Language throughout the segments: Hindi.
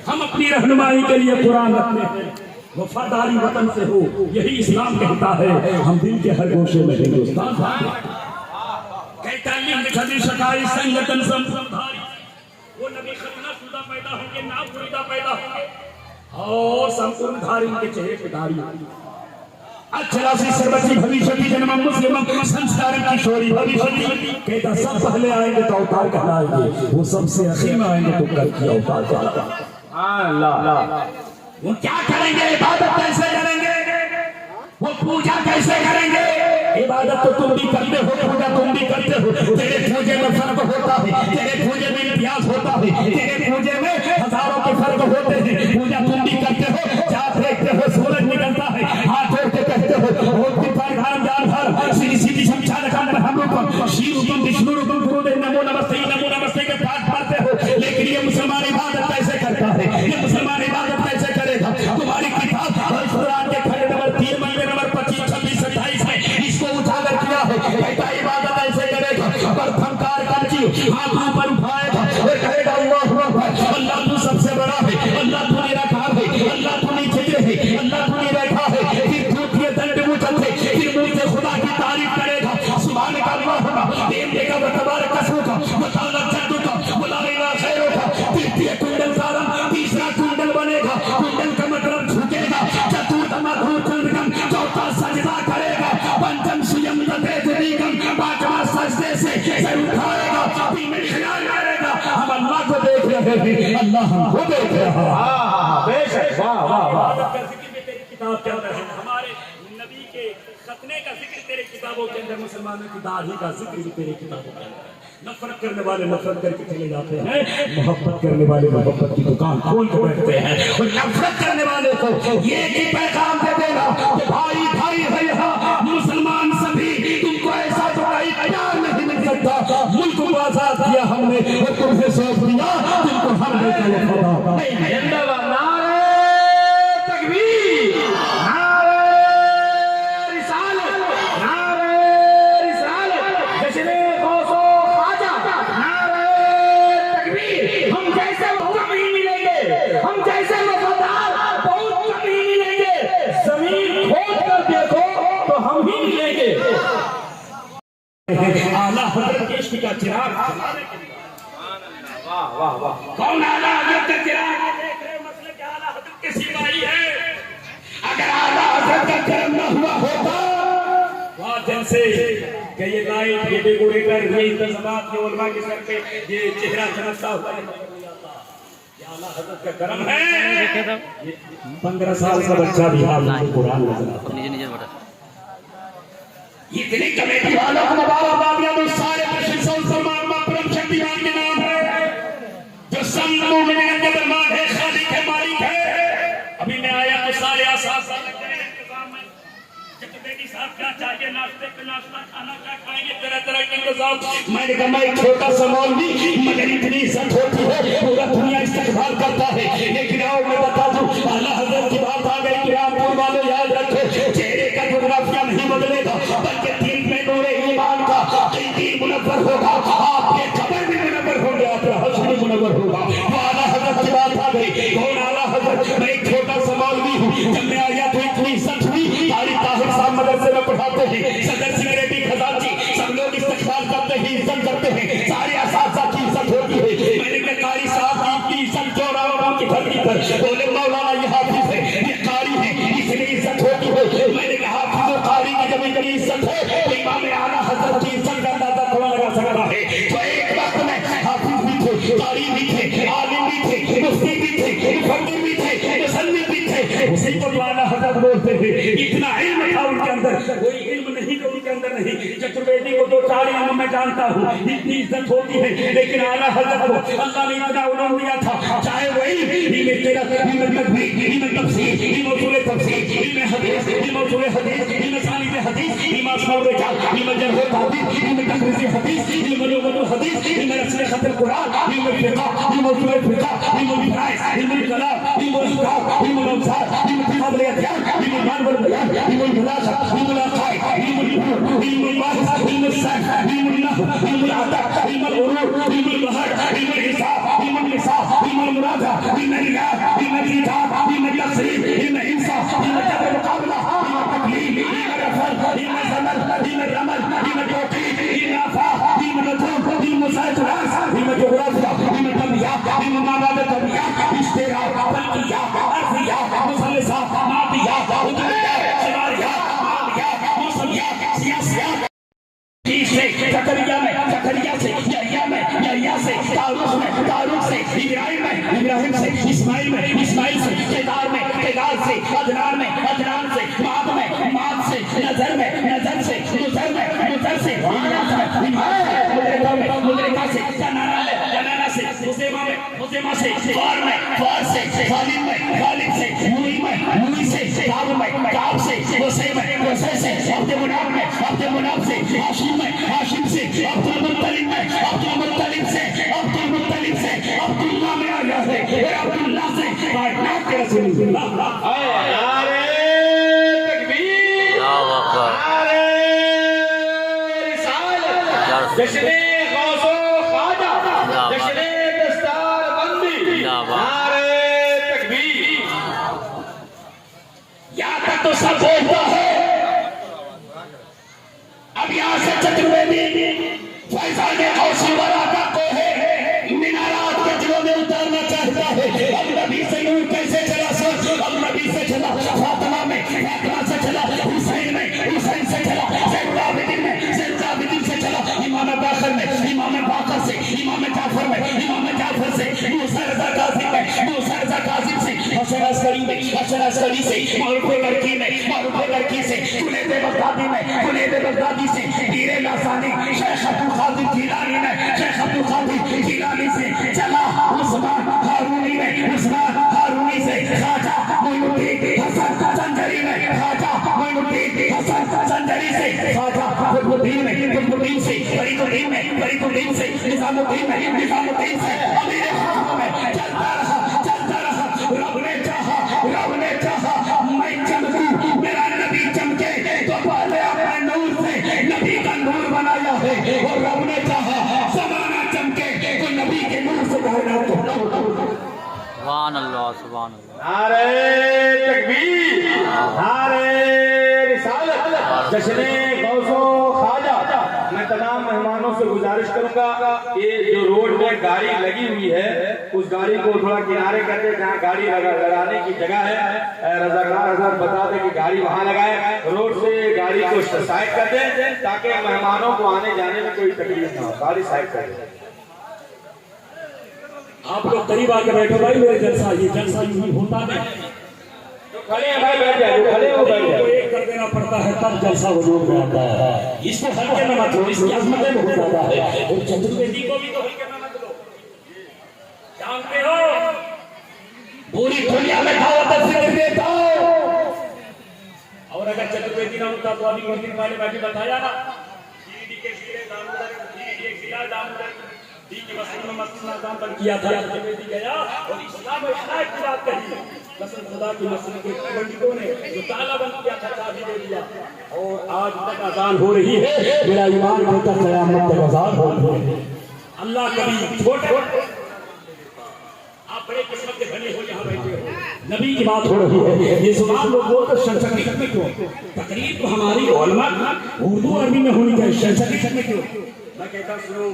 हम अपनी रहनुमाई के लिए कुरान रखते हैं। वफादारी वतन से हो, यही इस्लाम कहता है। हम दिल के हर गोशे में हिंदुस्तान कहता है। संगठन संधारी वो नबी खतना शुदा पैदा होंगे, नाम खुदा पैदा होंगे और संपूर्ण धारी के चेहरे पे दाढ़ी। अच्छी सर्वसी भविष्य की जन्म मुस्लिम संस्कार किशोरी भविष्य कहता सब पहले आएंगे तो अवतार कहलाएंगे, वो सबसे आखिर में आएंगे तो कल की अवतार कहलाएंगे। वो क्या करेंगे? इबादत कैसे करेंगे? वो पूजा कैसे करेंगे? इबादत तो तुम भी करते हो, पूजा तुम भी करते हो। तेरे पूजे में फर्क होता है, तेरे पूजे में इतिहास होता है, तेरे पूजे में हजारों के फर्क होते हैं। पूजा तुम भी करते हो, चाँद देखते हो, सूरज निकलता है, हाथ जोड़ के कहते हो के पाठ पढ़ते हो। लेकिन ये मुसलमान इबादत कैसे करता है? ये मुसलमान इबादत कैसे करेगा? तुम्हारी किताब कुरान के खंड नंबर 3 महीने नंबर 25, 26, 27 में इसको उजागर किया है। कहता इबादत ऐसे करेगा, पर फंकार करके हाथ ऊपर उठाएगा और कहेगा अल्लाह तू सबसे बड़ा है, अल्लाह तू निराकार है, अल्लाह तू नीचे है, अल्लाह तू निरखा है। फिर झूठे दंड मुझे फिर मुंह से खुदा की तारीफ करेगा। सुभान अल्लाह होगा, देव देगा, तबारक का मुताला जद्दू का मुलाहिना खैरों का। तृतीय कुंडल सारा, तीसरा कुंडल बनेगा। कुंडल का मतलब झुकेगा। चतुर्थ कुंडल, चौथा सजदा करेगा। पंचम सुयम दतेजरीगम, पांचवा सजदे से सर उठाएगा। तीसरा ख्याल करेगा हम अल्लाह को देख रहे हैं, अल्लाह हमको देख रहा है। बेशक वाह वाह वाह। किताब क्या है? हमारे नबी के खतने का जिक्र तेरे किताबों के अंदर, मुसलमानों की दाढ़ी का जिक्र भी तेरे किताबों के अंदर। नफरत करने वाले नफरत करके चले जाते हैं, मोहब्बत करने वाले मोहब्बत की दुकान खोल के बैठते हैं। और नफरत करने वाले को ये की पैगाम दे देना कि भाई भाई है यहाँ मुसलमान सभी, तुमको ऐसा तो कहीं प्यार नहीं मिल सकता। मुल्क को आजाद किया हमने और तुमसे सौंप दिया, तुमको हमने आला हज़रत के इश्क का चिराग। वाह वाह वाह। कौन आला हज़रत का चिराग? देख रहे मसले के आला हज़रत के सिपाही है। अगर आला हज़रत का कर्म न हुआ होता वाह जैसे कि ये लाइट, ये डेकोरेटर, ये इंतजामात, ये उलमा के सर पे ये चेहरा चमकता हुआ आला हज़रत का कर्म है। 15 साल का बच्चा भी कुरान इतनी कमेटी वालों को मुबारकबादियां दो। सारे प्रशंसा सलमान परम शक्तिमान के नाम है, जो सब मोमिनीन के दरबार है, खालिक है, मालिक है। अभी मैं आया तो सारे आसास इंतजाम में बेटी साहब क्या चाहिए, नाश्ते पे नाश्ता, खाना क्या खाएंगे, तरह तरह के इंतजाम। मैंने कहा मैं छोटा सा मौलवी, मगर इतनी इज्जत होती है, पूरा दुनिया इस्तेमाल करता है। लेकिन आओ मैं बता दूं, आला हज़रत की बात आ गई कि आप वाले याद रखो, चेहरे का जोग्राफिया नहीं बदलेगा, बल्कि दिल में नूरे ईमान का यकीन मुनव्वर होगा। आपके कब्र भी मुनव्वर होंगे, आपका हश्र भी मुनव्वर होगा। आला हज़रत की बात आ गई। कौन आला हज़रत? मैं एक छोटा सा मौलवी हूँ। जब मैं आया तो इतनी इज्जत हुई, ताहिर साहब मदरसे में पढ़ाते हैं, सदर सिगरेटी खजांची सब लोग इस्तेमाल करते हैं, इज्जत करते हैं, सारे असातिज़ा की इज्जत होती है। मैंने कहा कारी साहब की इज्जत क्यों ना हो उनकी धरती पर? बोले मौलाना ये हाफिज है, ये कारी है, इसलिए इज्जत होती है। मैंने कहा हाफिज और कारी की जब इतनी इज्जत है तो इमाम आला हज़रत की इज्जत का अंदाजा कौन लगा सकता है? तो एक वक्त में हाफिज भी थे, कारी भी थे, आलिम भी थे, मुफ्ती भी थे, मुफक्किर भी थे, मुसन्निफ भी थे। उसी को आला हज़रत बोलते थे। इतना इल्म था उनके अंदर, कोई इल्म नहीं तो उनके अंदर नहीं। चतुर्वेदी को तो 4 इल्म मैं जानता हूँ, इतनी इज्जत होती है। लेकिन आला हज़रत को अल्लाह ने इतना उलूम दिया था, चाहे वही इल्म तिलावत, इल्म तकबीर, इल्म तफसीर, इल्म उसूल तफसीर, इल्म हदीस, इल्म उसूल हदीस, इल्म सानिद हदीस, इल्म अस्माउल रिजाल, इल्म जर्ह व तादील, इल्म तखरीज हदीस, इल्म उलूमुल हदीस, इल्म रसख़त कुरान, इल्म फिक़ह, इल्म उसूल फिक़ह, इल्म फ़राइज़, इल्म कलाम, इल्म अहकाम, इल्म अवसार, इल्म क़ियाम अदयान, इल्म ईमान वल बयान, इल्म बलागा, इल्म अक़ाइद, इल्म नुबूवत, इल्म बाहिस, इल्म सर्फ़, इल्म नहव, इल्म अदब, इल्म उरूद, इल्म बहर, इल्म हिसाब, इल्म लिसान, इल्म मुरादा, दीन इलाह, दीन किताब, दीन तस्रीफ, दीन इंसाफ, दीन जबर मुकाबला, दीन तकलीफ, दीन रफल, दीन ज़मर, दीन रमल, दीन तौक़ीफ़, दीन आफा, दीन नजूम, दीन मुसाइतरास, दीन जुग़राफ़िया, दीन तबिया, दीन माबाद तबिया, इश्तिरा, तलकिया, अर्ज़िया, मुसल्लिसा, नादिया, उदरिया, शमारिया, मालिया, मुसलिया, सियासिया, से जकरिया में, जकरिया से यहया में, यहया से तारुख में, तारुख से इब्राहिम में, इब्राहिम से इस्माइल में, इस्माइल से केदार में, केदार से अदनान में, अदनान से माद में, माद से नजर में, नजर से मुजर में, मुजर से मुदरिका से जनाना में, जनाना से मुज़ेमा में, मुज़ेमा से फ़ार में, फ़ार से खालिद में, खालिद से मुई में, मुई से काब में, काब से वसे में, वसे से अब्दुल मुनाफ में, अब्दुल मुनाफ से हाशिम में, हाशिम से अब्दुल मुत्तलिब में, अब्दुल मुत्तलिब से अब्दुल मुत्तलिब से अब्दुल्लाह में आया है, अब्दुल्लाह से कायनात के रसूलुल्लाह। नारे तकबीर, नारे रिसालत, जश्ने गौसो ख्वाजा, जश्ने दस्तारबंदी, नारे तकबीर। यहाँ तक तो सब बोलता है। अब यहाँ से चतुर्वेदी फैजान गौसी वराका को है मीनारात के दिलों में उतारना चाहता है। अब नबी से नूर कैसे चला सोच, अब नबी से चला फातिमा में, फातिमा से चला हुसैन में, हुसैन से चला ज़ैनुलाबिदीन में, ज़ैनुलाबिदीन से चला इमाम बाकर में, इमाम बाकर से इमाम जाफर में, इमाम जाफर से मूसा रज़ा काज़िम में, मूसा रज़ा काज़िम से हसन अस्करी में, हसन अस्करी से मारूफ लड़की में, मारूफ लड़की से जुनैद बगदादी में, जुनैद बगदादी से पीर लासानी शेख अब्दुल कादिर जिलानी में, शेख अब्दुल कादिर जिलानी से चला उस्मान हारूनी में, उस्मान हारूनी से ख्वाजा मोइनुद्दीन हसन संजरी में, ख्वाजा मोइनुद्दीन हसन संजरी से ख्वाजा कुतुबुद्दीन में, कुतुबुद्दीन से फरीदुद्दीन में, फरीदुद्दीन से निजामुद्दीन में, निजामुद्दीन से अमीर खान में चलता रहा, चलता रहा। रब ने चाहा, रब ने चाहा मैं चमकूं, मेरा नबी चमके तो पहले अपने नूर से नबी का नूर बनाया है, और रब ने चाहा ज़माना चमके तो नबी के नूर से कायनात को। सुभान अल्लाह, सुभान अल्लाह। नारे तकबीर, नारे रिसालत, जश्ने गौसो ख्वाजा। मैं तमाम मेहमानों से गुजारिश करूंगा, ये जो रोड में गाड़ी लगी हुई है उस गाड़ी को थोड़ा किनारे कर दे, जहाँ गाड़ी लगाने की जगह है। रज़ाकार हज़रत बता दें कि गाड़ी वहाँ लगाए, रोड से गाड़ी को साइड कर दे ताकि मेहमानों को आने जाने में कोई तकलीफ ना हो। गाड़ी साइड कर दे। आप लोग करीब आके बैठो भाई, मेरे जलसा ये जलसा यूं होता नहीं। खड़े हैं भाई, बैठ जाए, खड़े हो बैठ जाए। एक कर देना पड़ता है तब जलसा वजूद में आता है। इसको हल्के में मत लो, इसकी अजमत में हो जाता है। और चतुर्वेदी को भी तो हल्के में मत लो। जानते हो पूरी दुनिया में दावत ज़िक्र देता हूं, और अगर चतुर्वेदी ना होता तो अभी मंदिर वाले में भी बताया ना, शीरी के शीरे दामोदर, शीरी के शीरा दामोदर दी की मस्जिद में नाम बन किया था। चतुर्वेदी गया और इस्लाम में इतना की बात कही, कसम खुदा की मस्जिद के पंडितों ने जो ताला बंद किया था चाबी दे दिया, और आज तक अजान हो रही है। मेरा ईमान होता क़यामत तक अजान हो रही है। अल्लाह कभी छोटे, आप बड़े किस्मत के धनी हो यहाँ बैठे हो, नबी की बात हो रही है। ये जुबान लोग बोलते संस्कृत में क्यों? तकरीब तो हमारी उलमा उर्दू अरबी में होनी चाहिए, संस्कृत में क्यों? मैं कहता सुनो,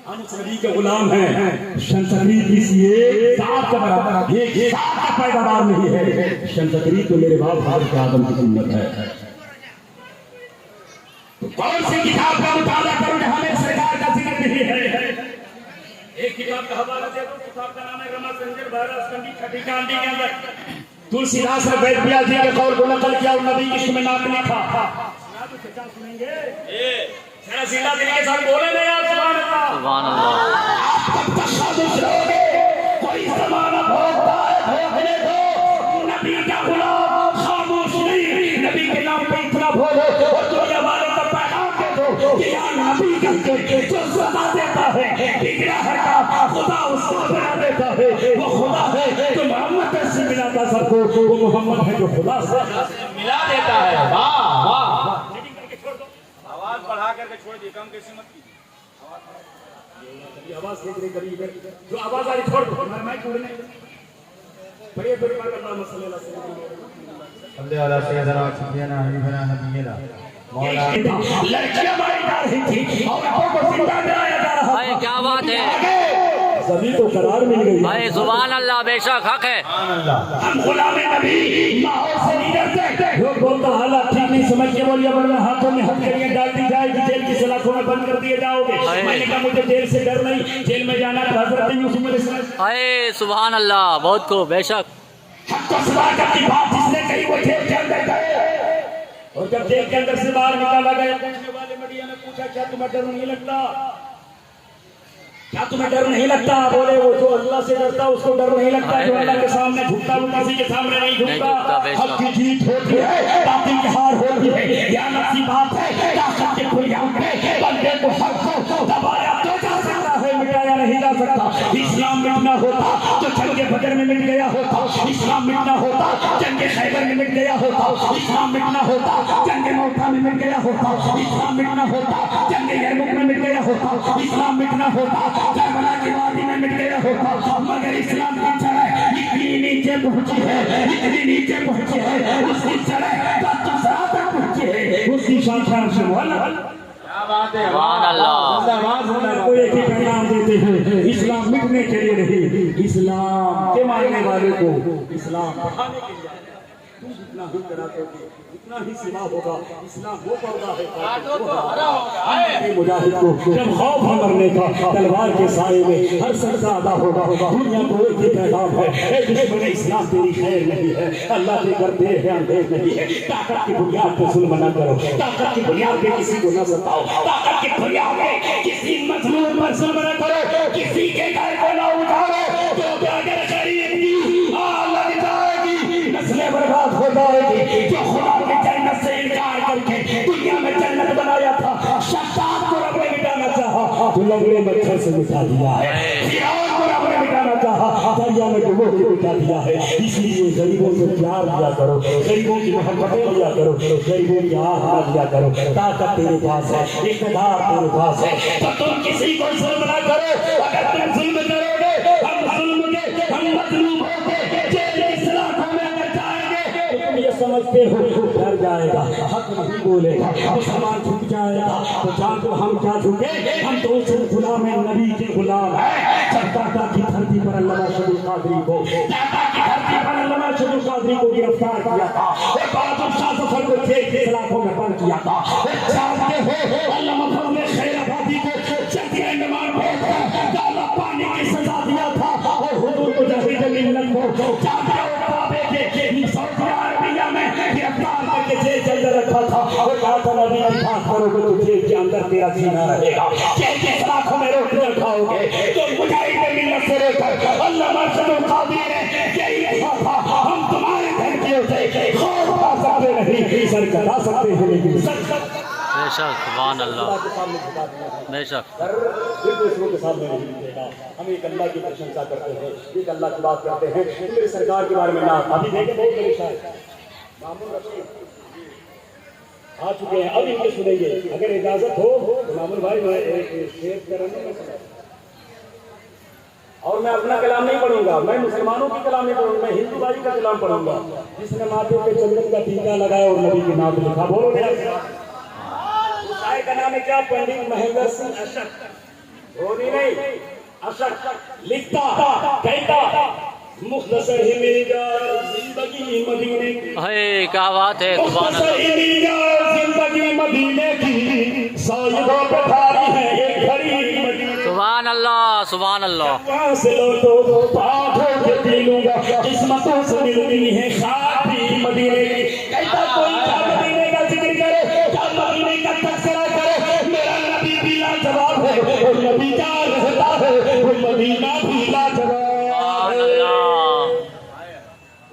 हम उस नबी के गुलाम हैं। संस्कृत इसलिए सात का बराबर, ये सात का पैदावार नहीं है। संस्कृत तो मेरे बाप भाई के आदम की सुन्नत है। तो कौन सी किताब का मुताला करूं जहां में सरकार का जिक्र नहीं है? एक किताब का हवाला दे दो, किताब का नाम है रमा संजर भारत संगीत छठी कांडी के अंदर तुलसीदास ने वेद व्यास जी के कौल को नकल किया और नबी इश्क में नाम लिखा। सुनेंगे जरा जिंदा दिल के साथ बोले ना यार, सुभान अल्लाह, सुभान अल्लाह। आप कब तक खामोश रहोगे? कोई ज़माना भोगता है, भोगने दो। नबी का गुलाम खामोश नहीं, नबी के नाम पे इतना बोलो और दुनिया वालों को पैगाम दे दो कि यार नबी का जो सदा देता है बिगड़ा है काम खुदा उसको बना देता है। वो खुदा है जो मोहम्मद से मिलाता सबको, वो मोहम्मद है जो खुदा से मिला देता है। वाह वाह, आवाज बढ़ा करके छोड़ दी, कम कैसी मत की। ये आवाज देख रही कभी इधर जो आवाज आ रही छोड़ दो मैं छोड़ने बड़े बड़े बात अल्लाह मसल्लल्लाहु अलैहि वसल्लम अल्लाह वाला सैयदना सय्यदना हबीबना नबीना मौला लड़कियां मारी जा रही थी और आपको जिंदा कराया जा रहा भाई क्या बात है सभी को करार मिल गई भाई सुभान अल्लाह बेशक हक है हम गुलाम नबी माहौल से नहीं डरते लोग बोलता हालात ठीक नहीं समझ के बोलिए वरना हाथों में हथकड़ियां डाल दी जाएगी जेल की सलाखों में बंद कर दिए जाओगे मैंने कहा मुझे जेल से डर नहीं जेल में जाना तो हजरत यूसुफ अलैहिस्सलाम अरे सुभान अल्लाह बहुत खूब बेशक हक को सदाकत की बात जिसने कही वो जेल के अंदर गए और जब जेल के अंदर से बाहर निकाला गया पूछने वाले मीडिया ने पूछा क्या तुम्हें डर नहीं लगता क्या तुम्हें डर नहीं लगता बोले वो जो अल्लाह से डरता उसको डर नहीं लगता जो अल्लाह के सामने झुकता वो किसी के सामने नहीं झुकता हक की जीत होती है बातिल की हार होती है ख्यानत की बात है ताकत के खुलिया पे बंदे को हक को दबाया तो जा सकता है मिटाया नहीं जा सकता इस्लाम मिटना होता तो जंगे बदर में मिट गया होता इस्लाम मिटना होता जंगे खैबर में मिट गया होता इस्लाम मिटना होता जंगे मौता में मिट गया होता इस्लाम मिटना होता जंगे यरमुक में मिट गया होता इस्लाम मिटना होता करबला की वादी में मिट गया होता मगर इस्लाम की चढ़ाई इतनी नीचे पहुंची है इतनी नीचे पहुंची है उसकी चढ़ाई तक पहुंची है उसकी शान से क्या बात है सुभान अल्लाह को एक ही पैगाम देते हैं इस्लाम मिटने के लिए नहीं इस्लाम के मानने वाले को इस्लाम बढ़ाने के लिए तुम जितना ही कराते उतना ही सिवा होगा इस्लाम वो पौधा है मुजाहिद को जब खौफ है मरने का तलवार के साए में हर सजदा अदा होगा दुनिया को एक ही पैगाम है ए दुश्मन इस्लाम तेरी खैर नहीं है अल्लाह के घर देर है अंधेर नहीं है ताकत की बुनियाद पे जुल्म न करो ताकत की बुनियाद पे किसी को न सताओ ताकत की बुनियाद पे किसी मजलूम पर जुल्म न करो किसी के घर को न उठाओ तो अगर गरीब की लग जाएगी नस्लें बर्बाद हो जाएगी जो खुदा की जन्नत से इनकार करके दुनिया में जन्नत बनाया था शैतान को रब ने मिटाना चाहा तो लंगड़े मच्छर से मिटा दिया है फिरौन को रब ने मिटाना चाहा दरिया में डुबो के मिटा दिया है इसलिए गरीबों से प्यार दिया करो गरीबों की मोहब्बतें दिया करो गरीबों की आह दिया करो ताकत तेरे पास है इक़्तिदार तेरे पास है तो तुम किसी को जुल्म ना करो अगर तुम जुल्म करोगे हम मजलूम होंगे जेल की सलाखों में अगर जाएंगे तो तुम ये समझते हो डर जाएगा हक नहीं बोलेगा मुसलमान झुक जाएगा तो जान तो हम क्या झुके हम तो उस गुलाम नबी के गुलाम हैं जब टाटा की धरती पर अल्लामा शबीर कादरी को टाटा की धरती पर अल्लामा शबीर कादरी को गिरफ्तार किया था और बादशाह सफर को जेल की सलाखों में बंद किया था जानते हो अल्लामा फजल खैराबादी को जंजीरें में मार भेजकर काला पानी की सजा दिया था और हुजूर मुजाहिद मिल्लत को जानते हो बाबे के सऊदी अरबिया में गिरफ्तार करके जेल के अंदर रखा था और कहा था नबी की बात करोगे तो जेल के अंदर तेरा जीना रहेगा जेल के सलाखों में रोटी खाओगे तो मुजाहिद मिल्लत से रोकर अल्लामा शबीर कादरी ने यही लिखा था हम तुम्हारे धमकियों से खौफ खा सकते नहीं सर कटा सकते हैं लेकिन सच बेशक सुभान अल्लाह बेशक फिर दूसरों के सामने नहीं मिलेगा हम एक अल्लाह की प्रशंसा करते हैं एक अल्लाह की बात करते हैं मेरे सरकार के बारे में ना अभी देखे बहुत बड़े शायर मामून रशीद आ चुके हैं अब इनके सुनेंगे अगर इजाजत हो तो मामून भाई मैं शेर करने में और मैं अपना कलाम नहीं पढ़ूंगा मैं मुसलमानों की कलाम नहीं पढ़ूंगा मैं हिंदू भाई का कलाम पढ़ूंगा जिसने माथे पे चंदन का टीका लगाया और नबी के नाम लिखा बोलो का नाम है क्या पंडित महेंद्र सिंह अशक धोनी नहीं अशक लिखता कहता मुख्तसर ही मेरी जिंदगी मदीने की है क्या बात है सुभान मुख्तसर ही मेरी जिंदगी मदीने की साहिबों पे भारी है एक घड़ी मदीने सुभान अल्लाह सुभान अल्लाह वहाँ से लौटो पाठों के पी लूंगा किस्मतों से मिलनी है खाती मदीने की कहता कोई क्या मदीने का जिक्र करे क्या मदीने का तस्करा करे मेरा नबी भी लाजवाब है और नबी का रहता है वो मदीना भी लाजवाब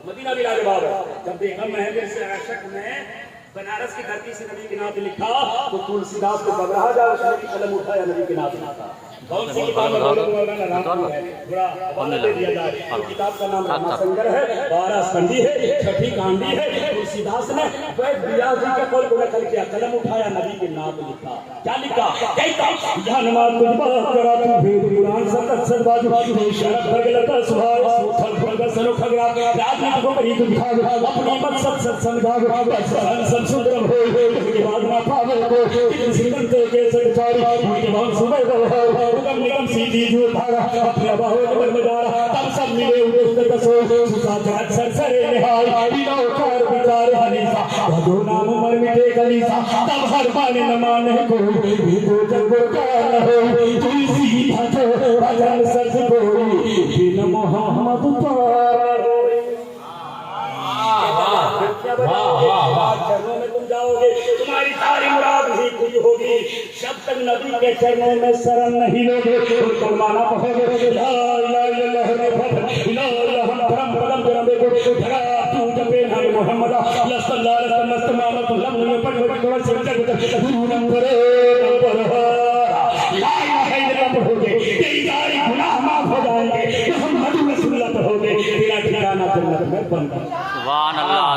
मदीना भी लाजवाब है जब देखा महल से आशक में बनारस की धरती से नबी के नाम पे लिखा तो तुलसीदास को घबरा जाओ, उसने भी कलम उठाया नबी के नाम पे। कौन सी किताब में मौलाना रामपुर है, थोड़ा हवाला दे दिया जाए। तो किताब का नाम रामासंगर है, 12 संधि है, 6ठी कांडी है। तुलसीदास ने वैद व्यास जी के कौल को नकल किया, कलम उठाया नबी के नाम पे लिखा। क्या लिखा? कहता जानमार तुझ बात करा तू वेद पुराण सतत सदबाजू शरफ भगलता सुभाष थल भग सनो खगरा राज को करी तुझ भाग अपनी मत सत सत संगाग सन सुंदरम हो के बाद ना पावे को सिंगन के सचारी उनके बहुत सुबह हो उगम निगम सीधी जो धारा अपने बाहों में मजारा तब सब मिले उस कसो सुसाचार सरसरे निहाय बिना कार विचार हनीसा भगो नाम मर मिटे कलीसा तब हर माने न माने को दो जग का न हो तुलसी भजो भजन सच बोली बिन मोहम्मद पार चरणों में तुम जाओगे, तुम्हारी सारी मुराद ही पूरी होगी। जब तक नबी के चरणों में शरण नहीं लोगे तुम कलमाना पढ़ोगे। ला इलाहा इल्लल्लाह ला इलाहा परम परम जरबे को धरा तू जपे नाम मोहम्मद सल्लल्लाहु अलैहि वसल्लम तुम पढ़ थोड़ा से जग नंबर ला इलाहा इल्लल्लाह पढ़ोगे, तेरी सारी गुनाह माफ हो जाएंगे। मोहम्मद रसूलुल्लाह पढ़ोगे, तेरा ठिकाना जन्नत में बन जाएगा। सुभान अल्लाह।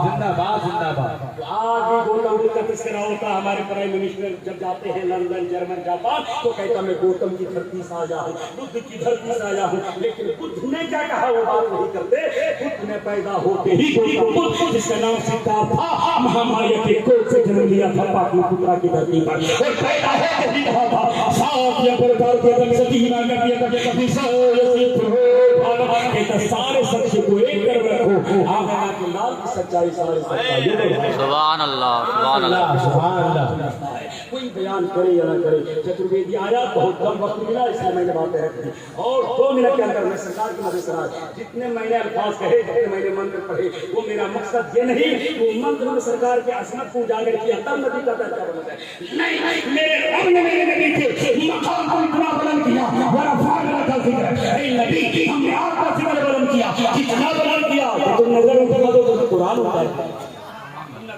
जिंदाबाद जिंदाबाद। आज भी गौतम बुद्ध का तस्करा होता है। हमारे प्राइम मिनिस्टर जब जाते हैं लंदन, जर्मन, जापान तो कहता मैं गौतम की धरती से आया हूँ, बुद्ध की धरती से आया हूँ। लेकिन बुद्ध ने क्या कहा वो बात नहीं करते। बुद्ध ने पैदा होते ही गौतम बुद्ध जिसका नाम सिद्धार्थ था महामाया के कोख से जन्म लिया था पाटलिपुत्रा की धरती पर और पैदा होते ही कहा था सात या प्रकार के तक सतीना कर दिया था कभी सारे सच को एक कर रखो आगना के लाल की सच्चाई सारे सच्चाई। सुभान अल्लाह सुभान अल्लाह सुभान अल्लाह। कोई बयान करे या ना करे, चतुर्वेदी आया बहुत कम वक्त मिला इसलिए मैंने बातें रखी और 2 मिनट के अंदर मैं सरकार की मदद करा। जितने मैंने अल्फाज कहे, जितने मैंने मंत्र पढ़े, वो मेरा मकसद ये नहीं वो मंत्र में सरकार की असमत को उजागर किया तब नबी का दर्जा बना है। नहीं, मेरे रब ने मेरे नबी के मकाम को इतना बुलंद किया, बड़ा फायदा रखा है नबी। हमने आपका जिक्र बुलंद किया, कितना बुलंद किया तो तुम नजर उठा दो तो कुरान उतार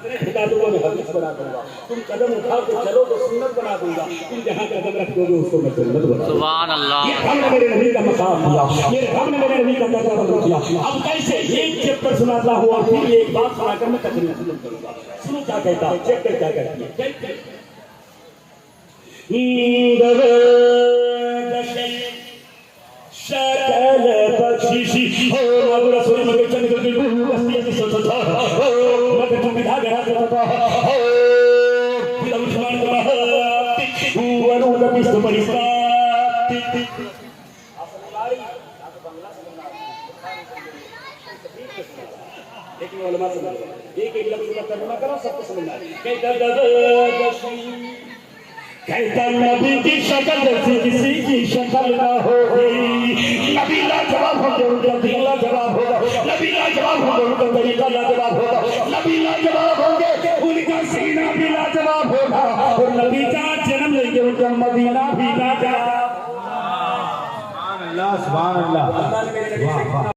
हटा दूंगा, मैं हदीस बना दूंगा। तुम कदम उठा के चलो तो सुन्नत बना दूंगा। तुम जहाँ कदम रख दोगे उसको मैं सुन्नत बना दूंगा। सुभान अल्लाह। ये हमने मेरे नबी का मकाम दिया, ये हमने मेरे नबी का दर्जा बुलंद किया। अब कैसे एक चैप्टर सुनाता हुआ फिर एक बात सुनाकर मैं तकरीर शुरू करूंगा। सुनो क्या कहता है, चैप्टर क्या कहती है। शकल बख्शिश हो मधुर सुर मगे चंद्र की बहू अस्ती सतता हो मगे तुम विधा गरा करता हो फिल्म समान का वो अनु का बिस्त परिस्ता लेकिन उलमा समझ एक एक लफ्ज का तर्जुमा करो सबको समझना है। कहता नबी की शक्ल जैसी किसी की शक्ल ना होगी, नबी लाजवाब होंगे उनका दिल लाजवाब होगा, नबी लाजवाब होंगे उनका तरीका लाजवाब होगा, नबी लाजवाब होंगे उनका सीना भी लाजवाब होगा और नबी का जन्म लेंगे उनका मदीना भी लाजवाब। सुभान अल्लाह सुभान अल्लाह।